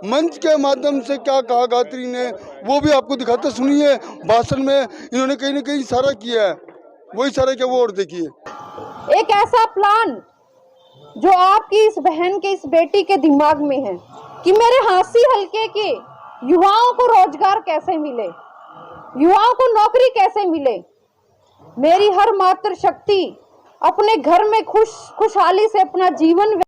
मंच के माध्यम से क्या कहा गायत्री ने वो भी आपको दिखाते सुनिए। भाषण में इन्होंने कहीं ना कहीं इशारा किया है, वो इशारा क्या वो और देखिए। एक ऐसा प्लान जो आपकी इस बहन के, इस बेटी के दिमाग में है कि मेरे हांसी हलके के युवाओं को रोजगार कैसे मिले, युवाओं को नौकरी कैसे मिले, मेरी हर मात्र शक्ति अपने घर में खुशहाली से अपना जीवन।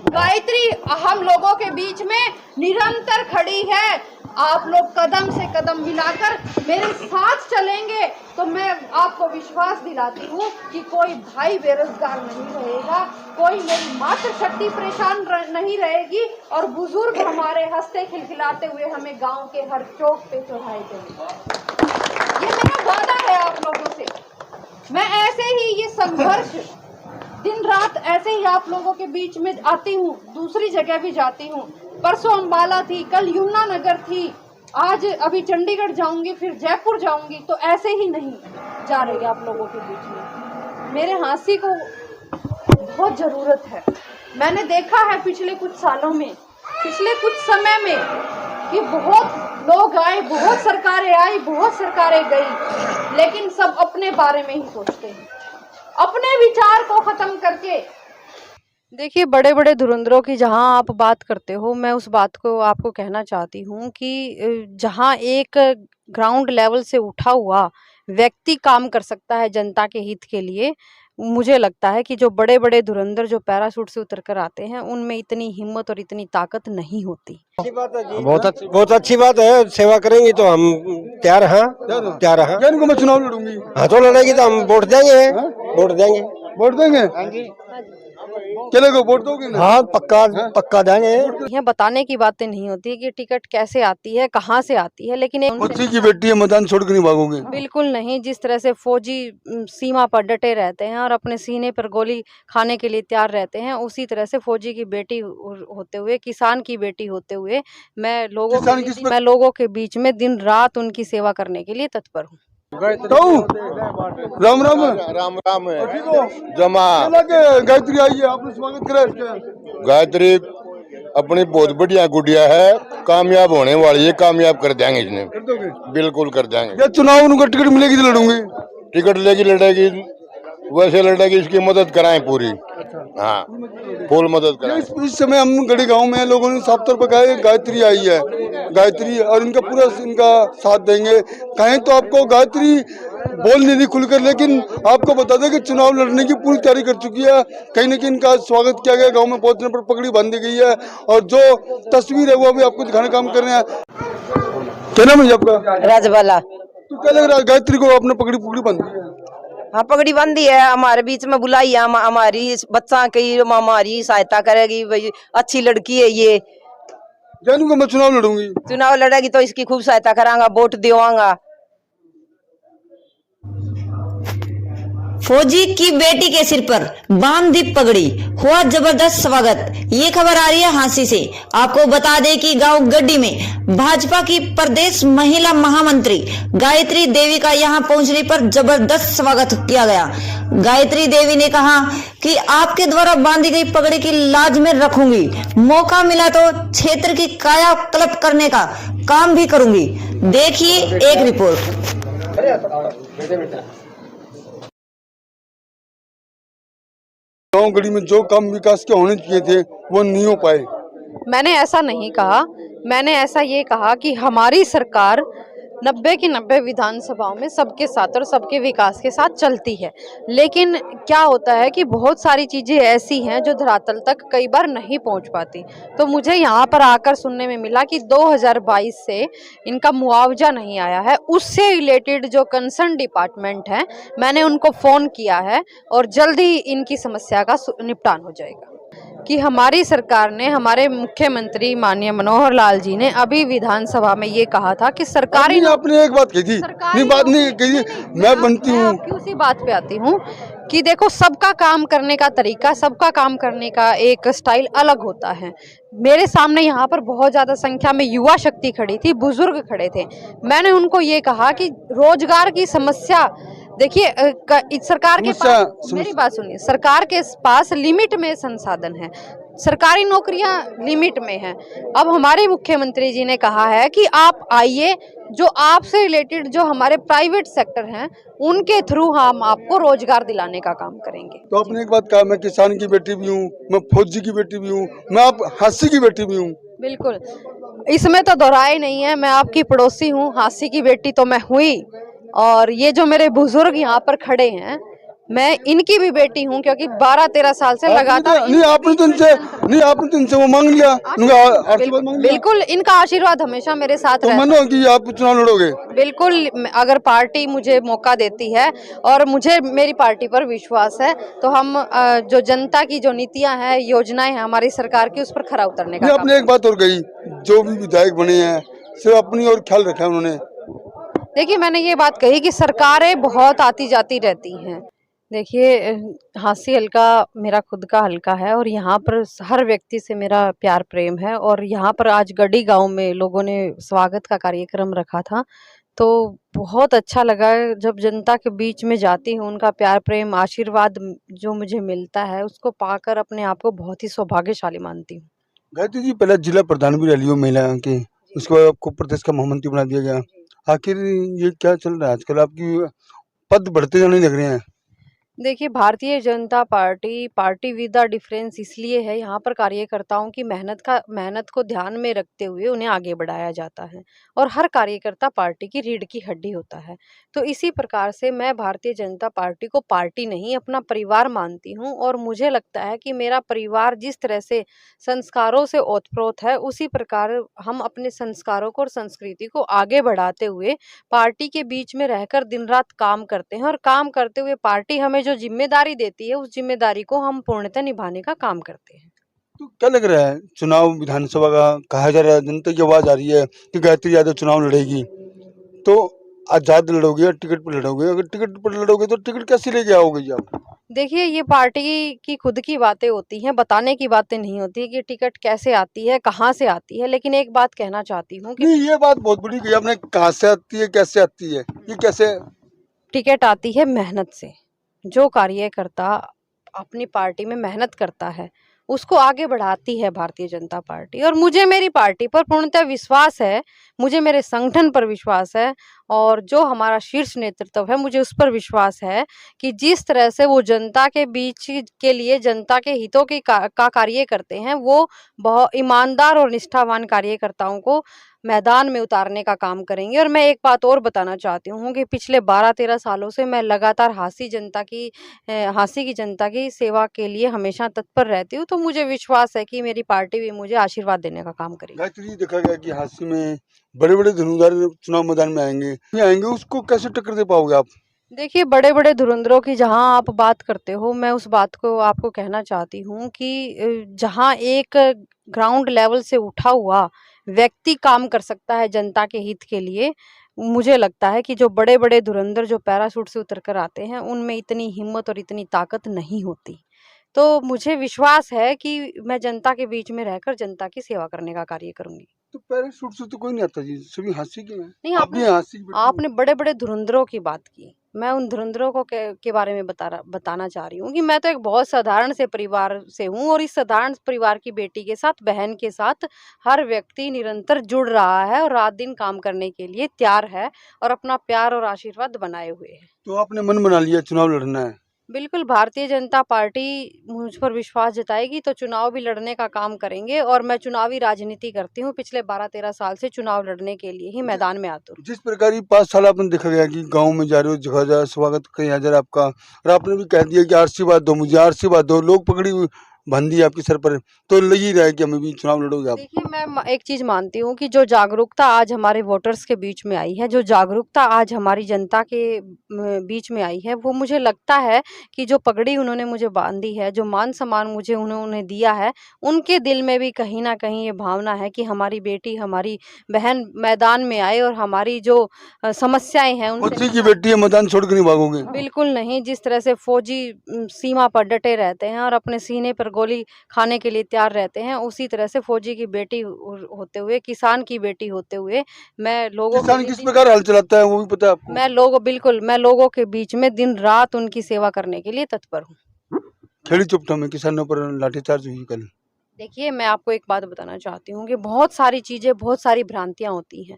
गायत्री हम लोगों के बीच में निरंतर खड़ी है। आप लोग कदम से कदम मिलाकर मेरे साथ चलेंगे तो मैं आपको विश्वास दिलाती हूँ कि कोई भाई बेरोजगार नहीं रहेगा, कोई मेरी मात्र शक्ति परेशान नहीं रहेगी और बुजुर्ग हमारे हंसते खिलखिलाते हुए हमें गांव के हर चौक पे चढ़ाए जाएंगे। ये मेरा वादा है आप लोगों से। मैं ऐसे ही ये संघर्ष दिन रात ऐसे ही आप लोगों के बीच में आती हूँ, दूसरी जगह भी जाती हूँ। परसों अंबाला थी, कल यमुनानगर थी, आज अभी चंडीगढ़ जाऊंगी, फिर जयपुर जाऊंगी। तो ऐसे ही नहीं जा रही आप लोगों के बीच में। मेरे हांसी को बहुत जरूरत है। मैंने देखा है पिछले कुछ सालों में, पिछले कुछ समय में कि बहुत लोग आए, बहुत सरकारें आई, बहुत सरकारें गई, लेकिन सब अपने बारे में ही सोचते हैं, अपने विचार को खत्म करके। देखिए, बड़े बड़े धुरंधरों की जहां आप बात करते हो, मैं उस बात को आपको कहना चाहती हूं कि जहां एक ग्राउंड लेवल से उठा हुआ व्यक्ति काम कर सकता है जनता के हित के लिए, मुझे लगता है कि जो बड़े बड़े धुरंधर जो पैराशूट से उतर कर आते हैं उनमें इतनी हिम्मत और इतनी ताकत नहीं होती। अच्छी बात है जी, बहुत अच्छी बात है। सेवा करेंगी तो हम तैयार हैं, तैयार हैं। इनको मैं चुनाव लड़ूंगी। हाँ तो लड़ेगी तो हम वोट देंगे, वोट देंगे, वोट देंगे। चलेगा, वोट दोगे ना? हाँ पक्का, पक्का देंगे। यह बताने की बातें नहीं होती कि टिकट कैसे आती है, कहाँ से आती है, लेकिन मंत्री की बेटी है, मैदान छोड़ कर नहीं भागोगे? बिल्कुल नहीं। जिस तरह से फौजी सीमा पर डटे रहते हैं और अपने सीने पर गोली खाने के लिए तैयार रहते हैं, उसी तरह से फौजी की बेटी होते हुए, किसान की बेटी होते हुए मैं लोगों के बीच में दिन रात उनकी सेवा करने के लिए तत्पर हूँ। राम राम राम राम जमा गायत्री आई है, आपने स्वागत करा इसका? गायत्री अपनी बहुत बढ़िया गुड़िया है, कामयाब होने वाली है, कामयाब कर देंगे इसने, बिल्कुल कर देंगे। या चुनाव उनको टिकट मिलेगी तो लड़ूंगी? टिकट लेगी, लड़ेगी, वैसे लड़ेगी, इसकी मदद कराएं पूरी। हाँ, फुल मदद कराएं। इस समय हम गढ़ी गांव में लोगों ने साफ तौर पर कहा है गायत्री आई है, गायत्री, और इनका पूरा इनका साथ देंगे। कहें तो आपको गायत्री बोल नहीं रही खुलकर, लेकिन आपको बता दें कि चुनाव लड़ने की पूरी तैयारी कर चुकी है। कहीं न कहीं इनका स्वागत किया गया, गांव में पहुंचने पर पगड़ी बांधी गई है और जो तस्वीर है वो अभी आपको दिखाने का काम कर रहे हैं। क्या नाम है आपका? राजबाला। तो क्या लग रहा है गायत्री को आपने पगड़ी बांधी है? हाँ पगड़ी बंदी है, हमारे बीच में बुलाई है, हमारी बच्चा की हमारी सहायता करेगी, भाई अच्छी लड़की है ये। जानू को मैं चुनाव लड़ूंगी, चुनाव लड़ेगी तो इसकी खूब सहायता करांगा, वोट दिवाऊंगा। फौजी की बेटी के सिर पर बांध दी पगड़ी, हुआ जबरदस्त स्वागत। ये खबर आ रही है हांसी से। आपको बता दें कि गांव गड्डी में भाजपा की प्रदेश महिला महामंत्री गायत्री देवी का यहां पहुंचने पर जबरदस्त स्वागत किया गया। गायत्री देवी ने कहा कि आपके द्वारा बांधी गई पगड़ी की लाज में रखूंगी, मौका मिला तो क्षेत्र की कायाकल्प करने का काम भी करूंगी। देखिए एक रिपोर्ट। गांव गढ़ी में जो काम विकास के होने चाहिए थे वो नहीं हो पाए। मैंने ऐसा नहीं कहा, मैंने ऐसा ये कहा कि हमारी सरकार 90 की 90 विधानसभाओं में सबके साथ और सबके विकास के साथ चलती है, लेकिन क्या होता है कि बहुत सारी चीज़ें ऐसी हैं जो धरातल तक कई बार नहीं पहुंच पाती। तो मुझे यहाँ पर आकर सुनने में मिला कि 2022 से इनका मुआवजा नहीं आया है, उससे रिलेटेड जो कंसर्न डिपार्टमेंट है मैंने उनको फ़ोन किया है और जल्द ही इनकी समस्या का निपटान हो जाएगा। कि हमारी सरकार ने, हमारे मुख्यमंत्री माननीय मनोहर लाल जी ने अभी विधानसभा में ये कहा था कि सरकारी, आपने एक बात कही थी, नहीं बात नहीं कही, मैं बनती हूँ उसी बात पे आती हूँ कि देखो सबका काम करने का तरीका, सबका काम करने का एक स्टाइल अलग होता है। मेरे सामने यहाँ पर बहुत ज़्यादा संख्या में युवा शक्ति खड़ी थी, बुजुर्ग खड़े थे। मैंने उनको ये कहा कि रोजगार की समस्या, देखिए सरकार के पास, मेरी बात सुनिए, सरकार के पास लिमिट में संसाधन है। सरकारी नौकरियां लिमिट में हैं। अब हमारे मुख्यमंत्री जी ने कहा है कि आप आइए, जो आपसे रिलेटेड जो हमारे प्राइवेट सेक्टर हैं उनके थ्रू हम आपको रोजगार दिलाने का काम करेंगे। तो आपने एक बात कहा, मैं किसान की बेटी भी हूँ, मैं फौजी की बेटी भी हूँ, मैं आप हांसी की बेटी भी हूँ। बिल्कुल, इसमें तो दोहराई नहीं है। मैं आपकी पड़ोसी हूँ, हांसी की बेटी तो मैं हुई, और ये जो मेरे बुजुर्ग यहाँ पर खड़े हैं, मैं इनकी भी बेटी हूँ, क्योंकि 12-13 साल से लगातार आपने तो इनसे वो मांग लिया, उनका आशीर्वाद मांग लिया। बिल्कुल, इनका आशीर्वाद हमेशा मेरे साथ तो रहता है। मानो कि आप चुनाव लड़ोगे? बिल्कुल, अगर पार्टी मुझे मौका देती है और मुझे मेरी पार्टी पर विश्वास है, तो हम जो जनता की जो नीतियां हैं, योजनाएं हैं हमारी सरकार की, उस पर खरा उतरने का काम। आपने एक बात और कही, जो भी विधायक बने हैं सिर्फ अपनी और ख्याल रखा है उन्होंने। देखिए, मैंने ये बात कही कि सरकारें बहुत आती जाती रहती हैं। देखिए, हांसी हल्का मेरा खुद का हल्का है, और यहाँ पर हर व्यक्ति से मेरा प्यार प्रेम है। और यहाँ पर आज गढ़ी गांव में लोगों ने स्वागत का कार्यक्रम रखा था, तो बहुत अच्छा लगा। जब जनता के बीच में जाती हूँ, उनका प्यार प्रेम आशीर्वाद जो मुझे मिलता है, उसको पाकर अपने आप को बहुत ही सौभाग्यशाली मानती हूँ। गायत्री जी, पहले जिला प्रधान भी रही हो महिला की, उसके बाद आपको प्रदेश का महामंत्री बना दिया गया। आखिर ये क्या चल रहा है आजकल? आपकी पद बढ़ते जाने लग रहे हैं। देखिए, Bharatiya Janata party with the difference इसलिए है, यहाँ पर कार्यकर्ताओं की मेहनत को ध्यान में रखते हुए उन्हें आगे बढ़ाया जाता है, और हर कार्यकर्ता पार्टी की रीढ़ की हड्डी होता है। तो इसी प्रकार से मैं भारतीय जनता पार्टी को पार्टी नहीं, अपना परिवार मानती हूँ, और मुझे लगता है कि मेरा परिवार जिस तरह से संस्कारों से ओतप्रोत है, उसी प्रकार हम अपने संस्कारों को और संस्कृति को आगे बढ़ाते हुए पार्टी के बीच में रहकर दिन रात काम करते हैं, और काम करते हुए पार्टी हमें जो जिम्मेदारी देती है, उस जिम्मेदारी को हम पूर्णतः निभाने का काम करते हैं। तो क्या लग रहा है, चुनाव विधानसभा का कहा जा रहा है, जनता की आवाज आ रही है कि गायत्री यादव चुनाव लड़ेगी, तो आजाद लड़ोगे या टिकट पर लड़ोगे? अगर टिकट पर लड़ोगे तो टिकट कैसे लेके आओगे जी आप? देखिए, ये पार्टी की खुद की बातें होती हैं, बताने की बातें नहीं होती कि टिकट कैसे आती है, कहाँ से आती है। लेकिन एक बात कहना चाहती हूँ कि नहीं, ये बात बहुत बड़ी कही आपने, कहाँ से आती है, कैसे आती है, ये कैसे? टिकट आती है मेहनत से। जो कार्यकर्ता अपनी पार्टी में मेहनत करता है, उसको आगे बढ़ाती है भारतीय जनता पार्टी। और मुझे मेरी पार्टी पर पूर्णतः विश्वास है, मुझे मेरे संगठन पर विश्वास है, और जो हमारा शीर्ष नेतृत्व है, मुझे उस पर विश्वास है कि जिस तरह से वो जनता के बीच के लिए, जनता के हितों की का कार्य करते हैं, वो बहुत ईमानदार और निष्ठावान कार्यकर्ताओं को मैदान में उतारने का काम करेंगे। और मैं एक बात और बताना चाहती हूँ कि पिछले 12-13 सालों से मैं लगातार हांसी की जनता की सेवा के लिए हमेशा तत्पर रहती हूँ, तो मुझे विश्वास है कि मेरी पार्टी भी मुझे आशीर्वाद देने का काम करेगी। गायत्री जी, देखा गया कि हांसी में बड़े बड़े धनुर्धार चुनाव मैदान में आएंगे, उसको कैसे टक्कर दे पाओगे आप? देखिए, बड़े बड़े धुरंधरों की जहां आप बात करते हो, मैं उस बात को आपको कहना चाहती हूँ कि जहां एक ग्राउंड लेवल से उठा हुआ व्यक्ति काम कर सकता है जनता के हित के लिए, मुझे लगता है कि जो बड़े बड़े धुरंधर जो पैराशूट से उतर कर आते हैं, उनमें इतनी हिम्मत और इतनी ताकत नहीं होती। तो मुझे विश्वास है कि मैं जनता के बीच में रहकर जनता की सेवा करने का कार्य करूंगी। तो पैराशूट से तो कोई नहीं आता जी, सभी हांसी के हैं। नहीं, आप भी हांसी की बेटी हो। आपने बड़े बड़े धुरंधरों की बात की, मैं उन धुरंधरों को के बारे में बताना चाह रही हूँ कि मैं तो एक बहुत साधारण से परिवार से हूँ, और इस साधारण परिवार की बेटी के साथ, बहन के साथ हर व्यक्ति निरंतर जुड़ रहा है और रात दिन काम करने के लिए तैयार है, और अपना प्यार और आशीर्वाद बनाए हुए है। तो आपने मन बना लिया चुनाव लड़ना है? बिल्कुल, भारतीय जनता पार्टी मुझ पर विश्वास जताएगी तो चुनाव भी लड़ने का काम करेंगे, और मैं चुनावी राजनीति करती हूँ। पिछले 12-13 साल से चुनाव लड़ने के लिए ही मैदान में आती हूँ। जिस प्रकार ये 5 साल आपने देखा गया कि गांव में जा रहे हो, जगह जगह स्वागत किया जा रहा है आपका, और आपने भी कह दिया कि आशीर्वाद दो मुझे, आशीर्वाद दो, लोग पकड़ी बंदी आपके सर पर, तो लग ही रहा है कि हमें भी चुनाव लड़ोगे आप। देखिए, मैं एक चीज मानती हूँ कि जो जागरूकता आज हमारे वोटर्स के बीच में आई है, जो जागरूकता आज हमारी जनता के बीच में आई है, वो मुझे लगता है कि जो पगड़ी उन्होंने मुझे बांधी है, जो मान सम्मान मुझे उन्होंने दिया है, उनके दिल में भी कहीं ना कहीं ये भावना है कि हमारी बेटी, हमारी बहन मैदान में आए, और हमारी जो समस्याएं हैं फौजी उनसे। की बेटी है, मैदान छोड़ कर नहीं भागोगे? बिल्कुल नहीं, जिस तरह से फौजी सीमा पर डटे रहते हैं और अपने सीने पर गोली खाने के लिए तैयार रहते हैं, उसी तरह से फौजी की बेटी होते हुए, किसान की बेटी होते हुए, मैं लोगों किसान किस प्रकार हल चलाता है वो भी पता है आपको? मैं लोगों के बीच में दिन रात उनकी सेवा करने के लिए तत्पर हूँ। खेड़ी चुपटा में किसानों पर लाठीचार्ज हुई कल, देखिए, मैं आपको एक बात बताना चाहती हूँ कि बहुत सारी चीज़ें, बहुत सारी भ्रांतियाँ होती हैं।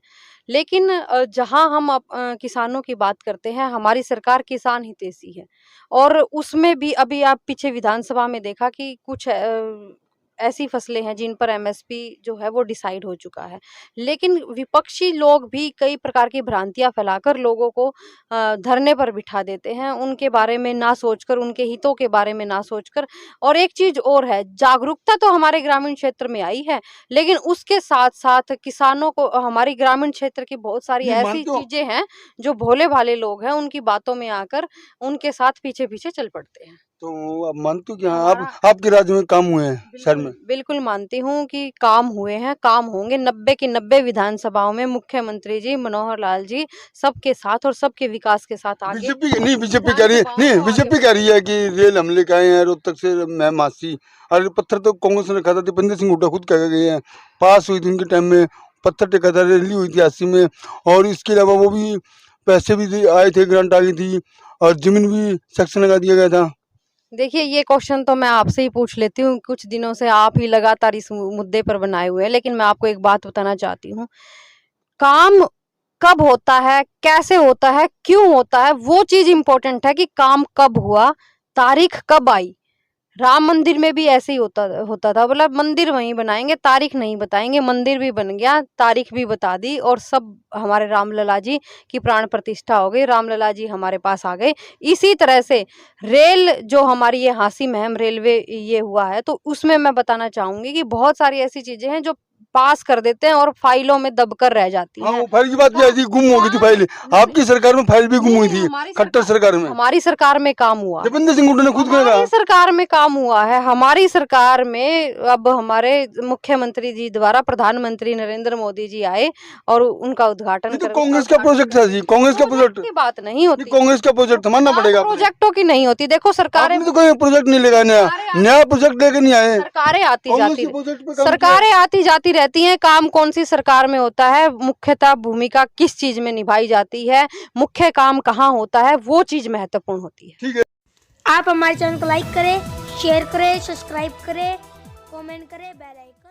लेकिन जहाँ हम किसानों की बात करते हैं, हमारी सरकार किसान हितैषी है और उसमें भी अभी आप पीछे विधानसभा में देखा कि कुछ ऐसी फसलें हैं जिन पर एमएसपी जो है वो डिसाइड हो चुका है। लेकिन विपक्षी लोग भी कई प्रकार की भ्रांतियाँ फैलाकर लोगों को धरने पर बिठा देते हैं, उनके बारे में ना सोचकर, उनके हितों के बारे में ना सोचकर। और एक चीज़ और है, जागरूकता तो हमारे ग्रामीण क्षेत्र में आई है, लेकिन उसके साथ-साथ किसानों को हमारी ग्रामीण क्षेत्र की बहुत सारी नहीं, ऐसी मानते हो? चीज़ें हैं, जो भोले-भाले लोग हैं, उनकी बातों में आकर उनके साथ पीछे-पीछे चल पड़ते हैं। तो आप मानते हो कि हाँ हमारा आपके राज्य में काम हुए हैं शहर में? बिल्कुल, बिल्कुल मानती हूँ कि काम हुए हैं, काम होंगे 90 की 90 विधानसभाओं में मुख्यमंत्री जी, मनोहर लाल जी सबके साथ और सबके विकास के साथ आगे बीजेपी नहीं, बीजेपी कह रही है, नहीं बीजेपी कह रही है कि रेल हमले के आए हैं रोहतक से मासी, और पत्थर तो कांग्रेस ने रखा था, दीपेंद्र सिंह हुड्डा खुद कह के गए हैं, पास हुई थी उनके टाइम में, पत्थर टेका था, रैली हुई थी 80 में, और इसके अलावा वो भी पैसे भी आए थे, ग्रांट आ गई थी, और जमीन भी सेक्शन लगा दिया गया था। देखिए, ये क्वेश्चन तो मैं आपसे ही पूछ लेती हूँ, कुछ दिनों से आप ही लगातार इस मुद्दे पर बनाए हुए हैं, लेकिन मैं आपको एक बात बताना चाहती हूँ, काम कब होता है, कैसे होता है, क्यों होता है, वो चीज़ इम्पोर्टेंट है कि काम कब हुआ, तारीख कब आई। राम मंदिर में भी ऐसे ही होता था, बोला मंदिर वहीं बनाएंगे, तारीख नहीं बताएंगे, मंदिर भी बन गया, तारीख भी बता दी और सब हमारे रामलला जी की प्राण प्रतिष्ठा हो गई, रामलला जी हमारे पास आ गए। इसी तरह से रेल जो हमारी ये हांसी महम रेलवे ये हुआ है, तो उसमें मैं बताना चाहूंगी कि बहुत सारी ऐसी चीजें हैं जो पास कर देते हैं और फाइलों में दबकर रह जाती हाँ, हैं। वो फाइल की बात भी आई थी, गुम हो गई थी फाइल, आपकी सरकार में फाइल भी गुम हुई थी, खट्टर सरकार में, हमारी सरकार में काम हुआ, दीपेंद्र सिंह हुड्डा ने खुद कहा हमारी सरकार में काम हुआ है। हमारी सरकार में अब हमारे मुख्यमंत्री जी द्वारा प्रधानमंत्री नरेंद्र मोदी जी आए और उनका उद्घाटन ये तो कांग्रेस का प्रोजेक्ट था जी, कांग्रेस का प्रोजेक्ट, की बात नहीं होती, कांग्रेस का प्रोजेक्ट था, मानना पड़ेगा आपको। प्रोजेक्टों की नहीं होती। देखो सरकारें आपने तो कोई प्रोजेक्ट नहीं लगाया, नया प्रोजेक्ट लेके नहीं आए, सरकारें आती कांग्रेस जाती के प्रोजेक्ट पे काम सरकारें आती जाती रहती हैं। काम कौन सी सरकार में होता है, मुख्यतः भूमिका किस चीज में निभाई जाती है, मुख्य काम कहाँ होता है, वो चीज महत्वपूर्ण होती है। ठीक है। आप हमारे चैनल को लाइक करें, शेयर करें, सब्सक्राइब करें, कमेंट करें, बेल आइकन